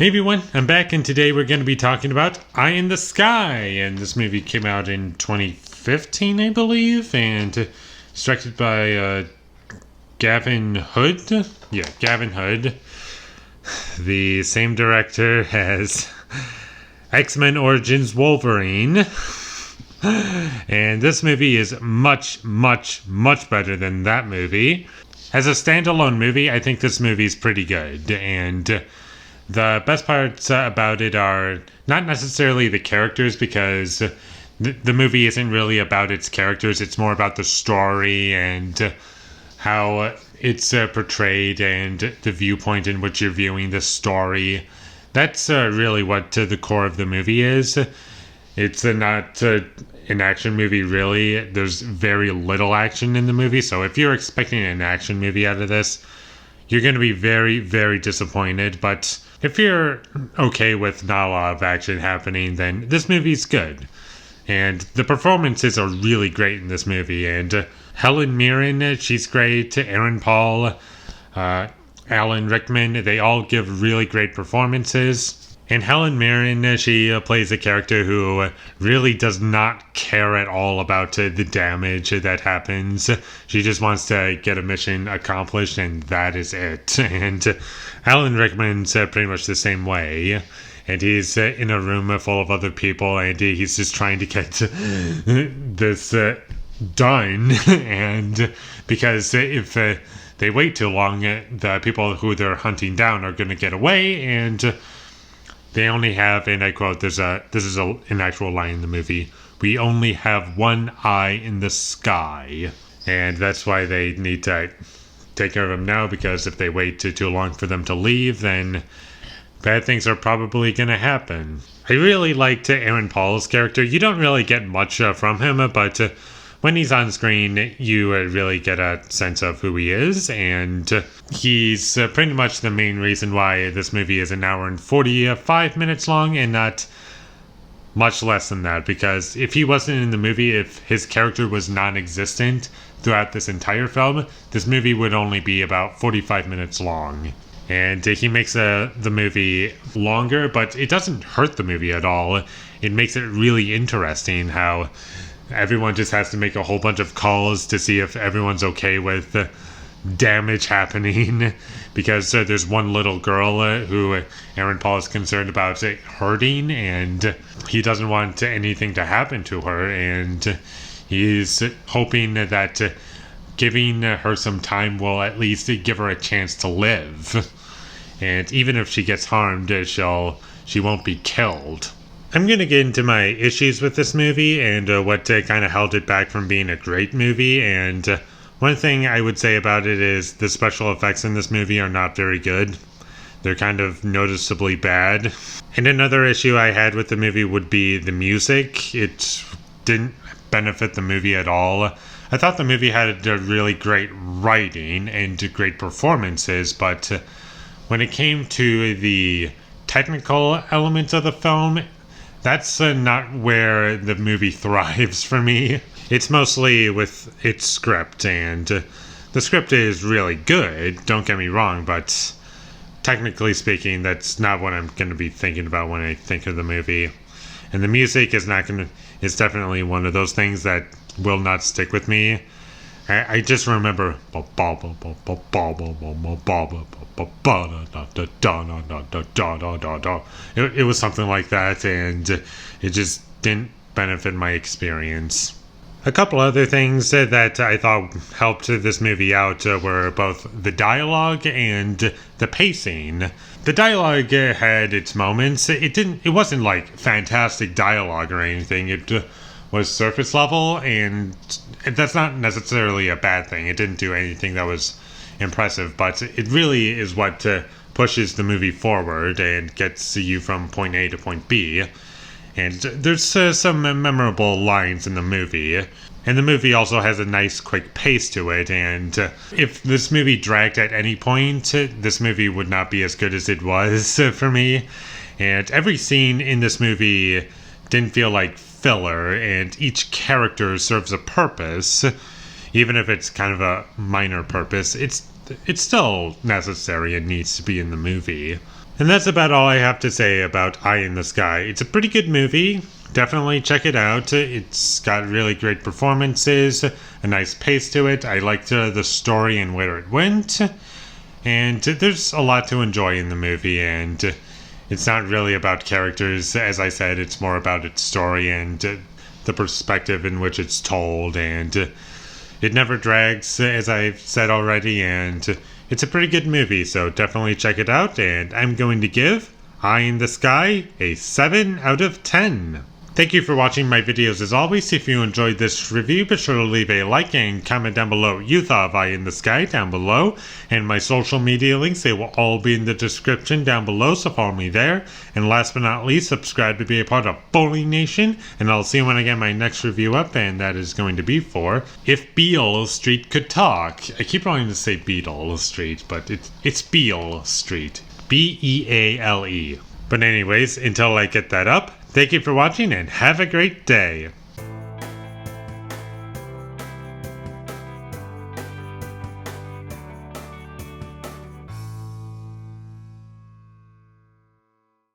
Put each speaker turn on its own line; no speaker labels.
Hey everyone, I'm back and today we're going to be talking about Eye in the Sky. And this movie came out in 2015, I believe, and directed by Gavin Hood. Yeah, Gavin Hood. The same director as X-Men Origins Wolverine. And this movie is much, much, much better than that movie. As a standalone movie, I think this movie is pretty good. And the best parts about it are not necessarily the characters, because the movie isn't really about its characters. It's more about the story and how it's portrayed and the viewpoint in which you're viewing the story. That's really what the core of the movie is. It's not an action movie, really. There's very little action in the movie, so if you're expecting an action movie out of this, you're going to be very, very disappointed. But if you're okay with not a lot of action happening, then this movie's good. And the performances are really great in this movie. And Helen Mirren, she's great. Aaron Paul, Alan Rickman, they all give really great performances. And Helen Mirren, she plays a character who really does not care at all about the damage that happens. She just wants to get a mission accomplished, and that is it. And Alan Rickman's pretty much the same way. And he's in a room full of other people, and he's just trying to get this done. And because if they wait too long, the people who they're hunting down are going to get away, and they only have, and I quote, this is an actual line in the movie, "We only have one eye in the sky." And that's why they need to take care of him now, because if they wait too long for them to leave, then bad things are probably going to happen. I really liked Aaron Paul's character. You don't really get much from him, but when he's on screen, you really get a sense of who he is, and he's pretty much the main reason why this movie is an hour and 45 minutes long and not much less than that, because if he wasn't in the movie, if his character was non-existent throughout this entire film, this movie would only be about 45 minutes long. And he makes the movie longer, but it doesn't hurt the movie at all. It makes it really interesting how everyone just has to make a whole bunch of calls to see if everyone's okay with damage happening, because there's one little girl who Aaron Paul is concerned about hurting, and he doesn't want anything to happen to her, and he's hoping that giving her some time will at least give her a chance to live. And even if she gets harmed, she won't be killed. I'm going to get into my issues with this movie and what kind of held it back from being a great movie. And one thing I would say about it is the special effects in this movie are not very good. They're kind of noticeably bad. And another issue I had with the movie would be the music. It didn't benefit the movie at all. I thought the movie had a really great writing and great performances, but when it came to the technical elements of the film, that's not where the movie thrives for me. It's mostly with its script, and the script is really good, don't get me wrong, but technically speaking, that's not what I'm going to be thinking about when I think of the movie. And the music is it's definitely one of those things that will not stick with me. I just remember it was something like that, and it just didn't benefit my experience. A couple other things that I thought helped this movie out were both the dialogue and the pacing. The dialogue had its moments. It wasn't like fantastic dialogue or anything. It was surface level, and that's not necessarily a bad thing. It didn't do anything that was impressive, but it really is what pushes the movie forward and gets you from point A to point B. And there's some memorable lines in the movie. And the movie also has a nice quick pace to it, and if this movie dragged at any point, this movie would not be as good as it was for me. And every scene in this movie didn't feel like filler, and each character serves a purpose. Even if it's kind of a minor purpose, it's still necessary and needs to be in the movie. And that's about all I have to say about Eye in the Sky. It's a pretty good movie. Definitely check it out. It's got really great performances, a nice pace to it. I liked the story and where it went. And there's a lot to enjoy in the movie, and it's not really about characters. As I said, it's more about its story and the perspective in which it's told, and it never drags, as I've said already, and it's a pretty good movie, so definitely check it out. And I'm going to give Eye in the Sky a 7 out of 10. Thank you for watching my videos as always. If you enjoyed this review, be sure to leave a like and comment down below what you thought of Eye in the Sky down below. And my social media links, they will all be in the description down below, so follow me there. And last but not least, subscribe to be a part of Foley Nation. And I'll see you when I get my next review up, and that is going to be for If Beale Street Could Talk. I keep wanting to say Beale Street, but it's Beale Street. B-E-A-L-E. But anyways, until I get that up, thank you for watching and have a great day.